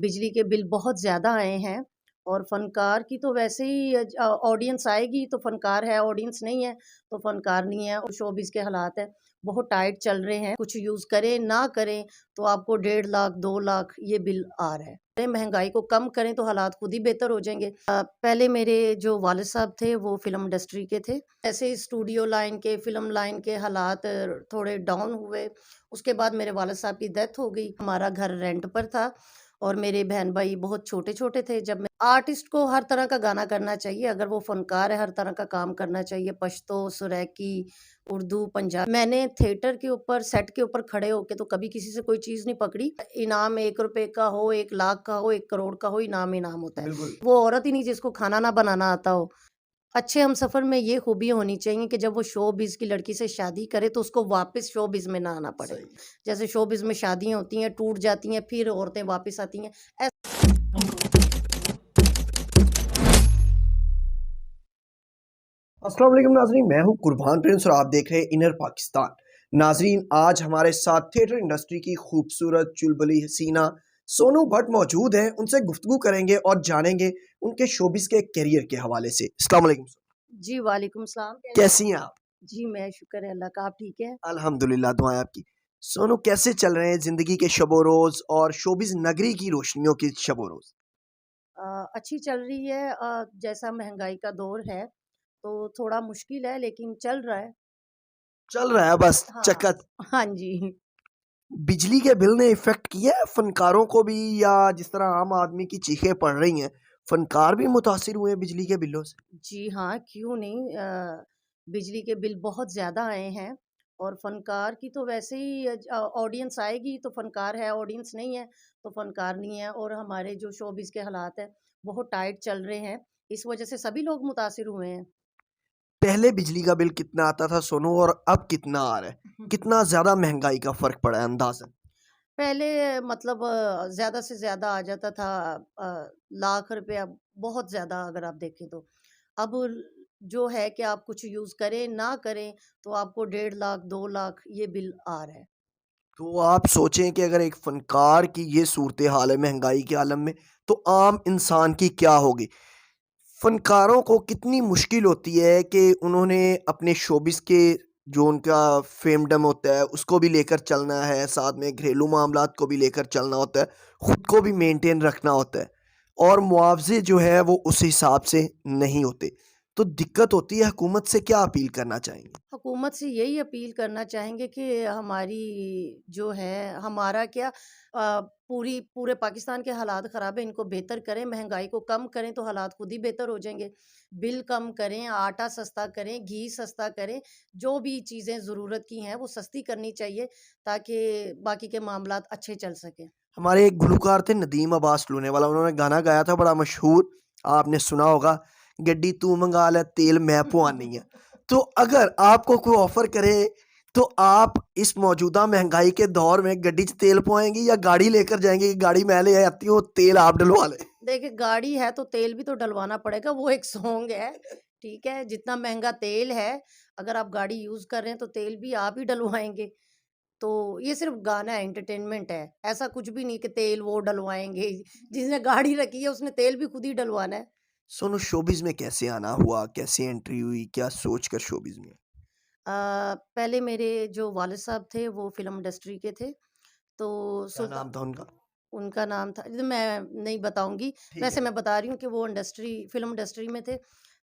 बिजली के बिल बहुत ज़्यादा आए हैं और फ़नकार की तो वैसे ही ऑडियंस आएगी तो फ़नकार है, ऑडियंस नहीं है तो फ़नकार नहीं है और शोबिज़ के हालात हैं, बहुत टाइट चल रहे हैं। कुछ यूज़ करें, ना करें तो आपको 1.5 लाख, 2 लाख ये बिल आ रहा है। महँगाई को कम करें तो हालात खुद ही बेहतर हो जाएँगे। पहले मेरे जो वालिद साहब थे वो फ़िल्म इंडस्ट्री के थे। ऐसे ही स्टूडियो लाइन के, फ़िल्म लाइन के हालात थोड़े डाउन हुए। उसके बाद मेरे वालिद साहब की डेथ हो गई। हमारा घर रेंट पर था और मेरे बहन-भाई बहुत छोटे-छोटे थे जब मैं आर्टिस्ट को हर तरह का गाना करना चाहिए, अगर वो फ़नकार है, हर तरह का काम करना चाहिए, पश्तो, सुरैकी, उर्दू, पंजाबी। मैंने थिएटर के ऊपर, सेट के ऊपर खड़े होके तो कभी किसी से कोई चीज़ नहीं पकड़ी। इनाम ₹1 का हो, 1 लाख का हो, 1 करोड़ का हो, इनाम इनाम होता है। बिल्कुल। वो औरत ही नहीं जिसको खाना ना बनाना आता हो। अच्छे हमसफ़र में ये खूबियाँ होनी चाहिए कि जब वो शोबिज़ की लड़की से शादी करे तो उसको वापस शोबिज़ में ना आना पड़े। सही। जैसे शोबिज़ में शादियाँ होती हैं, टूट जाती हैं, फिर औरतें वापस आती हैं। अस्सलाम वालेकुम नाज़रीन, मैं हूं कुर्बान प्रिंस और आप देख रहे हैं इनर पाकिस्तान। नाज़रीन, आज हमारे साथ थिएटर इंडस्ट्री की खूबसूरत चुलबुली हसीना सोनू भट्ट मौजूद हैं। उनसे गुफ्तगू करेंगे और जानेंगे उनके शोबिस के करियर के हवाले से। अस्सलाम वालेकुम। जी, वालेकुम सलाम। कैसी हैं आप? जी, मैं शुक्र है अल्लाह का, आप ठीक हैं? अल्हम्दुलिल्लाह, दुआएं आपकी। सोनू, कैसे चल रहे हैं जिंदगी के शबो रोज और शोबिस नगरी की रोशनियों की शबो रोज? अच्छी चल रही है, जैसा महँगाई का दौर है, तो थोड़ा मुश्किल है लेकिन चल रहा है। चल रहा है बस हाँ, चकत। हाँ जी। बिजली के बिल ने इफ़ेक्ट किया है फ़नकारों को भी, या जिस तरह आम आदमी की चीखें पड़ रही हैं, फ़नकार भी मुतासिर हुए हैं बिजली के बिलों से? जी हाँ, क्यों नहीं? बिजली के बिल बहुत ज़्यादा आए हैं और फ़नकार की तो वैसे ही ऑडियंस आएगी तो फ़नकार है, ऑडियंस नहीं है तो फ़नकार नहीं है और हमारे जो शोबिज़ के हालात हैं, बहुत टाइट चल रहे हैं। इस वज़ह से सभी लोग मुतासिर हुए हैं। पहले बिजली का बिल कितना आता था सोनू, और अब कितना आ रहा है? कितना ज़्यादा महँगाई का फ़र्क पड़ा है अंदाज़न? पहले मतलब ज़्यादा से ज़्यादा आ जाता था लाख रुपया, बहुत ज़्यादा अगर आप देखें तो। अब जो है कि आप कुछ यूज़ करें, ना करें तो आपको 1.5 लाख, 2 लाख ये बिल आ रहा है। तो आप सोचें कि अगर एक फ़नकार की ये सूरत-ए-हाल है महँगाई के आलम में, तो आम इंसान की क्या होगी? फ़नकारों को कितनी मुश्किल होती है कि उन्होंने अपने शोबिस के जो उनका फ़ेमडम होता है, उसको भी लेकर चलना है, साथ में घरेलू मामलात को भी लेकर चलना होता है, खुद को भी मेंटेन रखना होता है, और मुआवज़े जो है वो उस हिसाब से नहीं होते। तो दिक्कत होती है, हुकूमत से क्या अपील करना चाहेंगे? हुकूमत से यही अपील करना चाहेंगे कि हमारी जो है हमारा क्या पूरे पाकिस्तान के हालात ख़राब है, इनको बेहतर करें, महंगाई को कम करें तो हालात खुद ही बेहतर हो जाएँगे। बिल कम करें, आटा सस्ता करें, घी सस्ता करें, जो भी चीज़ें ज़रूरत की हैं वो सस्ती करनी चाहिए ताकि बाकी के मामलात अच्छे चल सकें। हमारे एक गुलकार थे नदीम अब्बास लूनेवाला, उन्होंने गाना गाया था बड़ा मशहूर, आपने सुना होगा, गड्डी तू मंगा ले तेल मैं पवानी है। तो अगर आपको कोई ऑफर करे, तो आप इस मौजूदा महंगाई के दौर में गड्डी च तेल पवाएंगी या गाड़ी लेकर जाएंगे कि गाड़ी मैं ले आती हूँ, तेल आप डलवा ले? देखिए, गाड़ी है तो तेल भी तो डलवाना पड़ेगा, वो एक सॉन्ग है, ठीक है? जितना महँगा तेल है, अगर आप गाड़ी यूज़ कर रहे हैं तो तेल भी आप ही डलवाएँगे। तो ये सिर्फ़ गाना है, एंटरटेनमेंट है। ऐसा कुछ भी नहीं कि तेल वो डलवाएँगे, जिसने गाड़ी रखी है उसने तेल भी खुद ही डलवाना है। सोनू, शोबिज में कैसे आना हुआ, कैसे एंट्री हुई, क्या सोच कर शोबिज में? पहले मेरे जो वालिद साहब थे वो फ़िल्म इंडस्ट्री के थे, तो क्या सुल्ता नाम था उनका? उनका नाम था, मैं नहीं बताऊँगी, ठीक वैसे है। मैं बता रही हूँ कि वो फ़िल्म इंडस्ट्री में थे।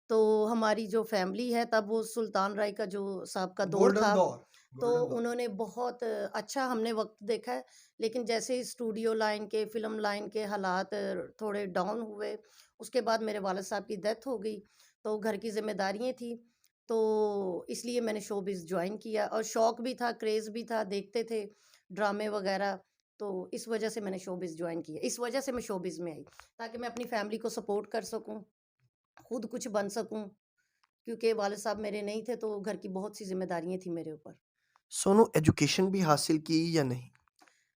तो हमारी जो फ़ैमिली है तब वो सुल्तान राय का जो साहब का दौर गोल्डन था, दौर। तो गोल्डन दौर। उन्होंने बहुत अच्छा हमने वक़्त देखा है। लेकिन जैसे ही स्टूडियो लाइन के, फ़िल्म लाइन के हालात थोड़े डाउन हुए, उसके बाद मेरे वालिद साहब की डेथ हो गई, तो घर की ज़िम्मेदारियाँ थी, तो इसलिए मैंने शोबिज़ जॉइन किया और शौक भी था, क्रेज़ भी था, देखते थे ड्रामे वग़ैरह, तो इस वजह से मैंने शोबिज़ जॉइन किया। इस वजह से मैं शोबिज़ में आई, ताकि मैं अपनी फ़ैमिली को सपोर्ट कर सकूँ, खुद कुछ बन सकूँ, क्योंकि वालिद साहब मेरे नहीं थे, तो घर की बहुत सी ज़िम्मेदारियाँ थी मेरे ऊपर। सोनू, एजुकेशन भी हासिल की या नहीं?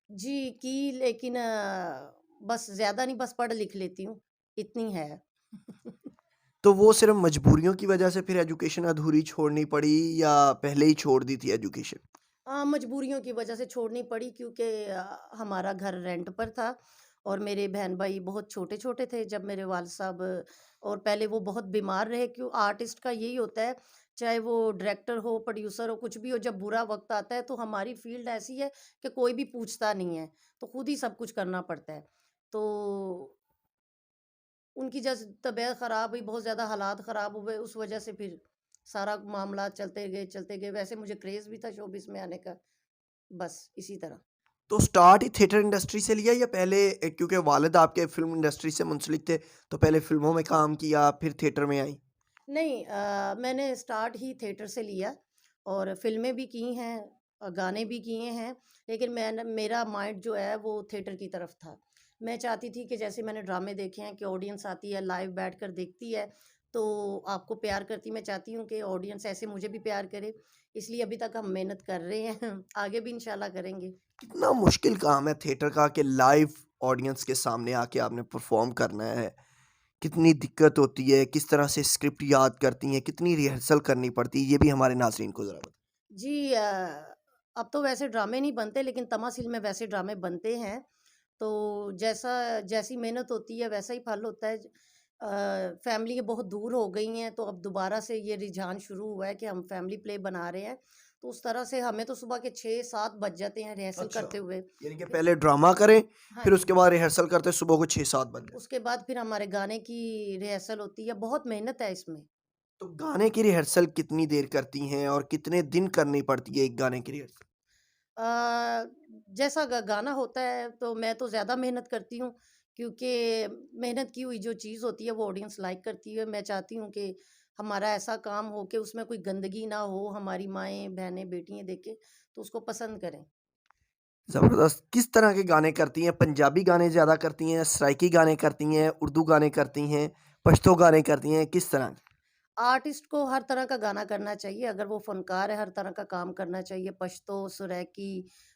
जी, की लेकिन बस ज़्यादा नहीं, बस पढ़ लिख लेती हूँ, इतनी है। तो वो सिर्फ़ मजबूरियों की वजह से फिर एजुकेशन अधूरी छोड़नी पड़ी, या पहले ही छोड़ दी थी एजुकेशन? मजबूरियों की वजह से छोड़नी पड़ी क्योंकि हमारा घर रेंट पर था और मेरे बहन-भाई बहुत छोटे-छोटे थे जब मेरे वालिद साहब और पहले वो बहुत बीमार रहे क्यों आर्टिस्ट का यही होता है, चाहे वो डायरेक्टर हो, प्रोड्यूसर हो, कुछ भी हो, जब बुरा वक़्त आता है तो हमारी फ़ील्ड ऐसी है कि कोई भी पूछता नहीं है, तो खुद ही सब कुछ करना पड़ता है। तो उनकी तबीयत ख़राब हुई, बहुत ज़्यादा हालात ख़राब हुए, उस वजह से फिर सारा मामला चलते गए, चलते गए। वैसे मुझे क्रेज़ भी था शोबिज़ में आने का, बस इसी तरह। तो स्टार्ट ही थिएटर इंडस्ट्री से लिया या पहले क्योंकि वालिद आपके फ़िल्म इंडस्ट्री से मुंसलिक थे, तो पहले फ़िल्मों में काम किया, फिर थिएटर में आई? नहीं मैंने स्टार्ट ही थिएटर से लिया और फ़िल्में भी की हैं गाने भी किए हैं, लेकिन मेरा माइंड जो है वो थिएटर की तरफ था। मैं चाहती थी कि जैसे मैंने ड्रामे देखे हैं कि ऑडियंस आती है, लाइव बैठकर देखती है, तो आपको प्यार करती मैं चाहती हूँ कि ऑडियंस ऐसे मुझे भी प्यार करे, इसलिए अभी तक हम मेहनत कर रहे हैं, आगे भी इंशाल्लाह करेंगे। कितना मुश्किल काम है थिएटर का कि लाइव ऑडियंस के सामने आके आपने परफ़ॉर्म करना है। कितनी दिक्कत होती है, किस तरह से स्क्रिप्ट याद करती हैं, कितनी रिहर्सल करनी पड़ती है, ये भी हमारे नाज़रीन को ज़रा बताएँ? जी अब तो वैसे ड्रामे नहीं बनते लेकिन तमाशिल में वैसे ड्रामे बनते हैं। तो जैसा जैसी मेहनत होती है वैसा ही फल होता है। फैमिली ये बहुत दूर हो गई हैं तो अब दोबारा से ये रुझान शुरू हुआ है कि हम फैमिली प्ले बना रहे हैं। तो उस तरह से हमें तो सुबह के 6-7 बज जाते हैं रिहर्सल अच्छा। करते हुए। यानी कि फिर पहले ड्रामा करें, हाँ फिर जी, उसके बाद रिहर्सल करते सुबह को 6-7 बज जाए। उसके बाद फिर हमारे गाने की रिहर्सल होती है, बहुत मेहनत है इसमें। तो गाने की रिहर्सल कितनी देर करती हैं और कितने दिन करनी पड़ती है एक गाने की रिहर्सल? अ, जैसा गाना होता है तो मैं तो ज़्यादा मेहनत करती हूँ क्योंकि मेहनत की हुई जो चीज़ होती है वो ऑडियंस लाइक करती है। मैं चाहती हूँ कि हमारा ऐसा काम हो कि उसमें कोई गंदगी ना हो, हमारी माएँ, बहनें, बेटियाँ देखें तो उसको पसंद करें। ज़बरदस्त। किस तरह के गाने करती हैं? पंजाबी गाने ज़्यादा करती हैं, सराइकी गाने करती हैं, उर्दू गाने करती हैं, पश्तो गाने करती हैं, किस तरह? आर्टिस्ट को हर तरह का गाना करना चाहिए, अगर वो फ़नकार है हर तरह का काम करना चाहिए। पश्तो, सुरैकी,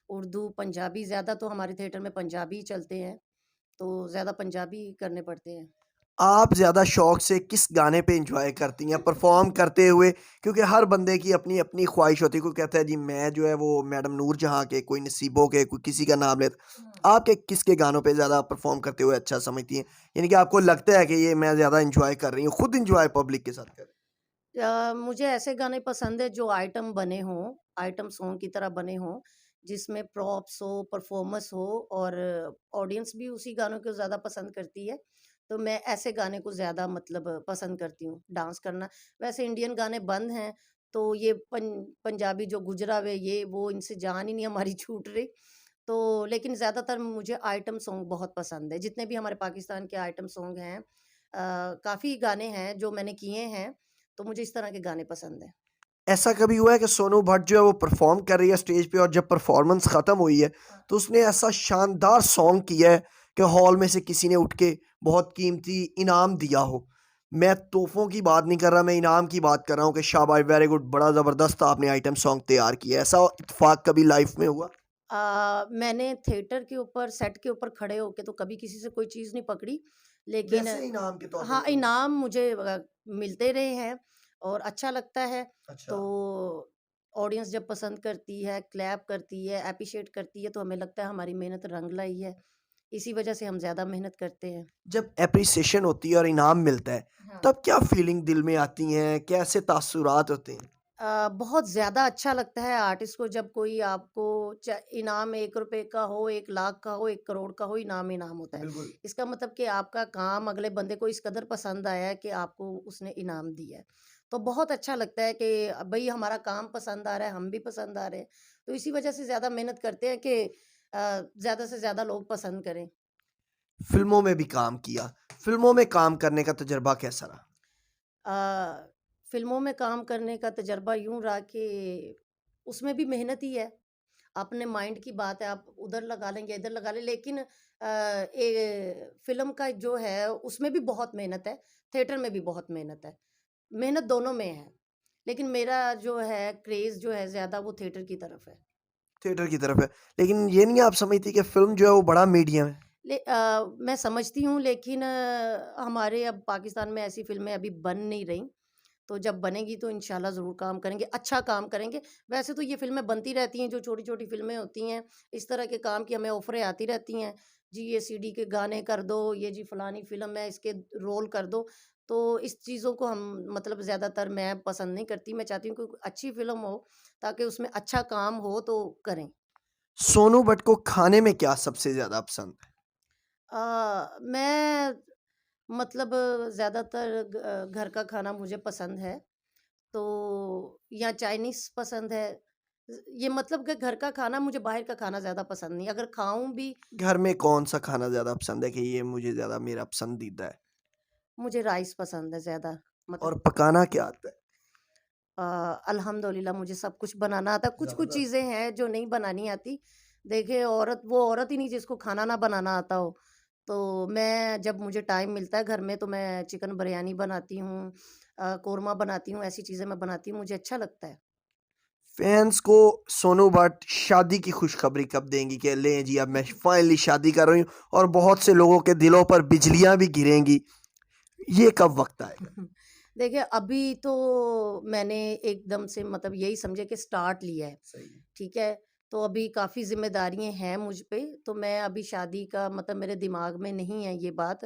उर्दू, पंजाबी ज़्यादा तो हमारे थिएटर में पंजाबी ही चलते हैं, तो ज़्यादा पंजाबी करने पड़ते हैं। आप ज़्यादा शौक से किस गाने पे एन्जॉय करती हैं परफ़ॉर्म करते हुए? क्योंकि हर बंदे की अपनी-अपनी ख़्वाहिश होती है। कोई कहता है जी मैं जो है वो मैडम नूरजहाँ के, कोई नसीबों के, कोई किसी का नाम लेता आपके किसके गानों पे ज़्यादा परफ़ॉर्म करते हुए अच्छा समझती हैं? यानी कि आपको लगता है कि ये मैं ज़्यादा एन्जॉय कर रही हूँ, खुद एन्जॉय पब्लिक के साथ कर रही मुझे ऐसे गाने पसंद है जो आइटम बने हों, आइटम सॉन्ग की तरह बने हों, जिसमें प्रॉप्स हो, परफ़ॉर्मेंस हो और ऑडियंस भी उसी गानों को ज़्यादा पसंद करती है। तो मैं ऐसे गाने को ज़्यादा मतलब पसंद करती हूँ, डांस करना। वैसे इंडियन गाने बंद हैं, तो ये पंजाबी जो गुजरा हुआ है ये वो इनसे जान ही नहीं हमारी छूट रही। तो लेकिन ज़्यादातर मुझे आइटम सॉन्ग बहुत पसंद है। जितने भी हमारे पाकिस्तान के आइटम सॉन्ग हैं काफ़ी गाने हैं जो मैंने किए हैं, तो मुझे इस तरह के गाने पसंद हैं। ऐसा कभी हुआ है कि सोनू भट्ट जो है वो परफ़ॉर्म कर रही है स्टेज पे और जब परफ़ॉर्मेंस ख़त्म हुई है, हाँ। तो उसने ऐसा शानदार सॉन्ग किया है कि हॉल में से किसी ने उठ के बहुत कीमती इनाम दिया हो। मैं तोहफ़ों की बात नहीं कर रहा, मैं इनाम की बात कर रहा हूँ कि शाबाश वेरी गुड बड़ा ज़बरदस्त आपने आइटम सॉन्ग तैयार किया है। ऐसा इत्तेफ़ाक कभी लाइफ़ में हुआ? मैंने थिएटर के ऊपर सेट के ऊपर खड़े होके तो कभी किसी से कोई चीज़ नहीं पकड़ी, लेकिन वैसे इनाम के तौर पे हाँ, कोई हुआ? इनाम मुझे मिलते रहे हैं और अच्छा लगता है। अच्छा। तो ऑडियंस जब पसंद करती है, क्लैप करती है, एप्रिशिएट करती है, तो हमें लगता है हमारी मेहनत रंग लाई है। इसी वजह से हम ज़्यादा मेहनत करते हैं। जब एप्रिसिएशन होती है और इनाम मिलता है, हाँ। तब क्या फीलिंग दिल में आती हैं? कैसे तासुरात होते हैं? बहुत ज़्यादा अच्छा लगता है आर्टिस्ट को जब कोई आपको इनाम ₹1 का हो, 1 लाख का हो, 1 करोड़ का हो, इनाम इनाम होता है। बिल्कुल। इसका मतलब कि आपका काम अगले बंदे को इस कदर पसंद आया है कि आपको उसने इनाम दिया है। तो बहुत अच्छा लगता है कि भई हमारा काम पसंद आ रहा है, हम भी पसंद आ रहे हैं। तो इसी वजह से ज़्यादा मेहनत करते हैं कि ज़्यादा से ज़्यादा लोग पसंद करें। फ़िल्मों में भी काम किया। फ़िल्मों में काम करने का तजुर्बा कैसा रहा? अ, फ़िल्मों में काम करने का तजुर्बा यूँ रहा कि उसमें भी मेहनत ही है। अपने माइंड की बात है, आप उधर लगा लें या इधर लगा लें, लेकिन फ़िल्म का जो है, उसमें भी बहुत मेहनत है, थिएटर में भी बहुत मेहनत है। मेहनत दोनों में है, लेकिन मेरा जो है क्रेज़ जो है ज़्यादा वो थिएटर की तरफ है। थिएटर की तरफ है। लेकिन ये नहीं आप समझती कि फ़िल्म जो है वो बड़ा मीडियम है? मैं समझती हूँ लेकिन हमारे अब पाकिस्तान में ऐसी फ़िल्में अभी बन नहीं रहीं। तो जब बनेगी तो इंशाल्लाह ज़रूर काम करेंगे, अच्छा काम करेंगे। वैसे तो ये फ़िल्में बनती रहती हैं, जो छोटी-छोटी फ़िल्में होती हैं, इस तरह के काम की हमें ऑफ़रें आती रहती हैं। जी, ये सीडी के गाने कर दो, ये जी फलानी फ़िल्म है, इसके रोल कर दो। तो इस चीज़ों को हम मतलब ज़्यादातर मैं पसंद नहीं करती। मैं चाहती हूँ कोई अच्छी फ़िल्म हो, ताकि उसमें अच्छा काम हो तो करें। सोनू बट को खाने में क्या सबसे ज़्यादा पसंद है? मैं मतलब ज़्यादातर घर का खाना मुझे पसंद है। तो या चाइनीज़ पसंद है। ये मतलब कि घर का खाना, मुझे बाहर का खाना ज़्यादा पसंद नहीं। अगर खाऊँ भी, घर में कौन-सा खाना ज़्यादा पसंद है कि ये मुझे ज़्यादा मेरा पसंदीदा है? मुझे राइस पसंद है ज़्यादा। और मतलब पकाना क्या आता है? अल्हम्दुलिल्लाह मुझे सब कुछ बनाना आता है। कुछ-कुछ ज़बरदस्त। चीज़ें हैं जो नहीं बनानी आती। देखिए, वो औरत ही नहीं जिसको खाना ना बनाना आता हो। तो मैं जब मुझे टाइम मिलता है घर में, तो मैं चिकन बिरयानी बनाती हूँ, कोरमा बनाती हूँ, ऐसी चीज़ें मैं बनाती हूँ, मुझे अच्छा लगता है। फैन्स को सोनू बट शादी की खुशखबरी कब देंगी कि लें जी अब मैं फाइनली शादी कर रही हूँ और बहुत से लोगों के दिलों पर बिजलियाँ भी गिरेंगी, ये कब वक़्त आएगा? देखिए, अभी तो मैंने एकदम से मतलब यही समझे कि स्टार्ट लिया है, सही है। ठीक है? तो अभी काफ़ी ज़िम्मेदारियाँ हैं मुझ पे, तो मैं अभी शादी का मतलब मेरे दिमाग में नहीं है ये बात।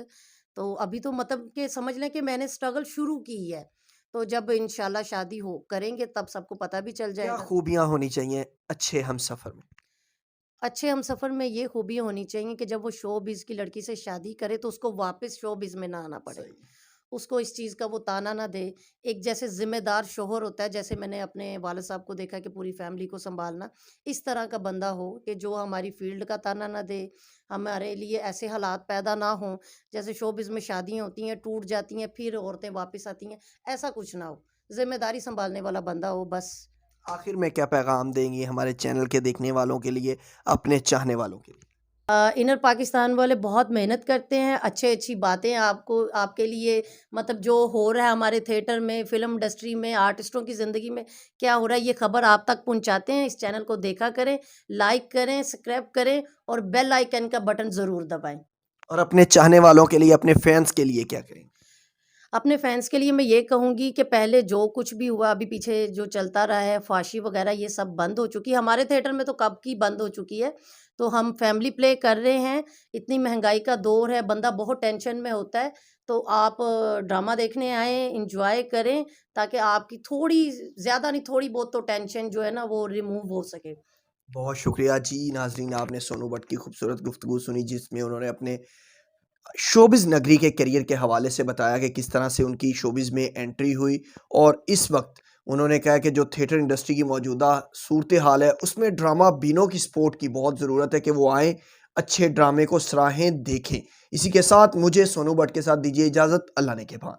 तो अभी तो मतलब कि समझ लें कि मैंने स्ट्रगल शुरू की है। तो जब इंशाल्लाह शादी हो करेंगे तब सबको पता भी चल क्या जाएगा। खूबियाँ होनी चाहिए अच्छे हमसफ़र में? अच्छे हमसफ़र में ये खूबियाँ होनी चाहिए कि जब वो शोबिज़ की लड़की से शादी करे तो उसको वापस शोबिज़ में ना आना पड़े। सही। उसको इस चीज़ का वो ताना ना दे। एक जैसे ज़िम्मेदार शौहर होता है, जैसे मैंने अपने वालिद साहब को देखा कि पूरी फ़ैमिली को सँभालना, इस तरह का बंदा हो कि जो हमारी फ़ील्ड का ताना ना दे, हमारे लिए ऐसे हालात पैदा ना हों, जैसे शोबिज़ में शादियाँ होती हैं, टूट जाती हैं, फिर औरतें वापस आती हैं, ऐसा कुछ ना हो। ज़िम्मेदारी सँभालने वाला बंदा हो बस। आखिर में क्या पैगाम देंगी हमारे चैनल के देखने वालों के लिए, अपने चाहने वालों के लिए? इनर पाकिस्तान वाले बहुत मेहनत करते हैं, अच्छी-अच्छी बातें आपको आपके लिए मतलब जो हो रहा है हमारे थिएटर में, फ़िल्म इंडस्ट्री में, आर्टिस्टों की ज़िंदगी में क्या हो रहा है, ये खबर आप तक पहुँचाते हैं। इस चैनल को देखा करें, लाइक करें, सब्सक्राइब करें और बेल आइकन का बटन ज़रूर दबाएँ। और अपने चाहने वालों के लिए, अपने फैन्स के लिए क्या करेंगी? अपने फैन्स के लिए मैं ये कहूँगी कि पहले जो कुछ भी हुआ, अभी पीछे जो चलता रहा है, फाशी वगैरह ये सब बंद हो चुकी है। हमारे थिएटर में तो कब की बंद हो चुकी है। तो हम फैमिली प्ले कर रहे हैं। इतनी महँगाई का दौर है, बंदा बहुत टेंशन में होता है। तो आप ड्रामा देखने आएँ, एन्जॉय करें, ताकि आपकी थोड़ी ज़्यादा नहीं, थोड़ी बहुत तो टेंशन जो है ना, वो रिमूव हो सके। बहुत शुक्रिया जी नाज़रीन, आपने सोनू बट की खूबसूरत गुफ्तगू सुनी जिसमें उन्होंने अपने शोबिज़ नगरी के करियर के हवाले से बताया कि किस तरह से उनकी शोबिज़ में एंट्री हुई और इस वक्त उन्होंने कहा कि जो थिएटर इंडस्ट्री की मौजूदा सूरत हाल है उसमें ड्रामा बीनों की सपोर्ट की बहुत ज़रूरत है कि वो आएँ, अच्छे ड्रामे को सराहें, देखें। इसी के साथ मुझे सोनू बट के साथ दीजिए इजाज़त, अल्लाह ने के बाद।